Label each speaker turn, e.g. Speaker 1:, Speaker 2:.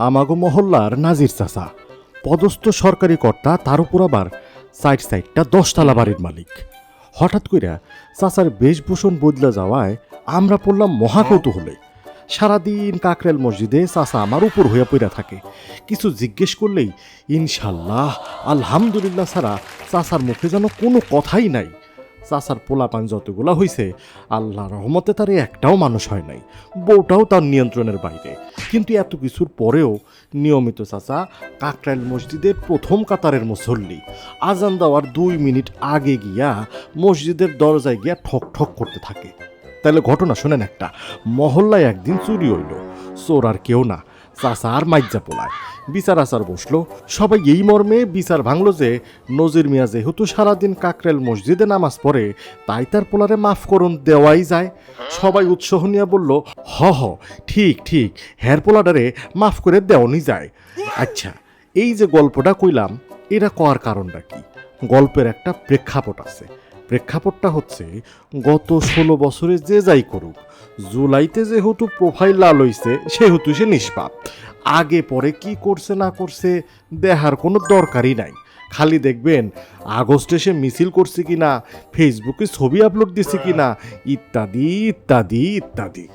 Speaker 1: আমাগো মহল্লার নাজির চাচা, পদস্থ সরকারি কর্তা, তার উপর আবার সাইডটা 10 তলা বাড়ির মালিক। হঠাৎ কইরা চাচার বেশভূষণ বদলে যাওয়ায় আমরা পড়লাম মহা কৌতূহলে। সারাদিন কাকরেল মসজিদে চাচা আমার উপর হইয়া পইরা থাকে। কিছু জিজ্ঞেস করলেই ইনশাল্লাহ, আলহামদুলিল্লাহ ছাড়া চাচার মুখে যেন কোনো কথাই নাই। চাচার পোলাপান যতগুলা হইছে, আল্লাহ রহমতে তার একটাও মানুষ হয় নাই, বউটাও তার নিয়ন্ত্রণের বাইরে। কিন্তু এত কিছুর পরেও নিয়মিত চাচা কাকরাইল মসজিদের প্রথম কাতারের মুসল্লি। আজান দেওয়ার 2 মিনিট আগে গিয়া মসজিদের দরজায় গিয়া ঠক ঠক করতে থাকে। তাহলে ঘটনা শোনেন একটা। মহল্লায় একদিন চুরি হইল। চোর আর কেউ না, চাচা আর মাইজা পোলায়। বিচার আচার বসলো। সবাই এই মর্মে বিচার ভাঙলো যে নজির মিয়া যেহেতু সারাদিন কাকরেল মসজিদে নামাজ পড়ে, তাই তার পোলারে মাফ করুন দেওয়াই যায়। সবাই উৎসাহ নিয়ে বলল, হ ঠিক ঠিক, হের পোলাডারে মাফ করে দেওয়ানি যায়। আচ্ছা, এই যে গল্পটা কইলাম, এটা কওয়ার কারণটা কি? গল্পের একটা প্রেক্ষাপট আছে। প্রেক্ষাপটটা হচ্ছে, গত 16 বছরে যে যাই করুক, জুলাইতে যেহেতু প্রোফাইল লাল হইছে সেহেতু সে নিষ্পাপ। আগে পরে কি করছে না করছে দেখার কোনো দরকারই নাই। খালি দেখবেন আগস্টে সে মিছিল করছে কিনা, ফেসবুকে ছবি আপলোড দিছে কিনা, ইত্যাদি ইত্যাদি ইত্যাদি।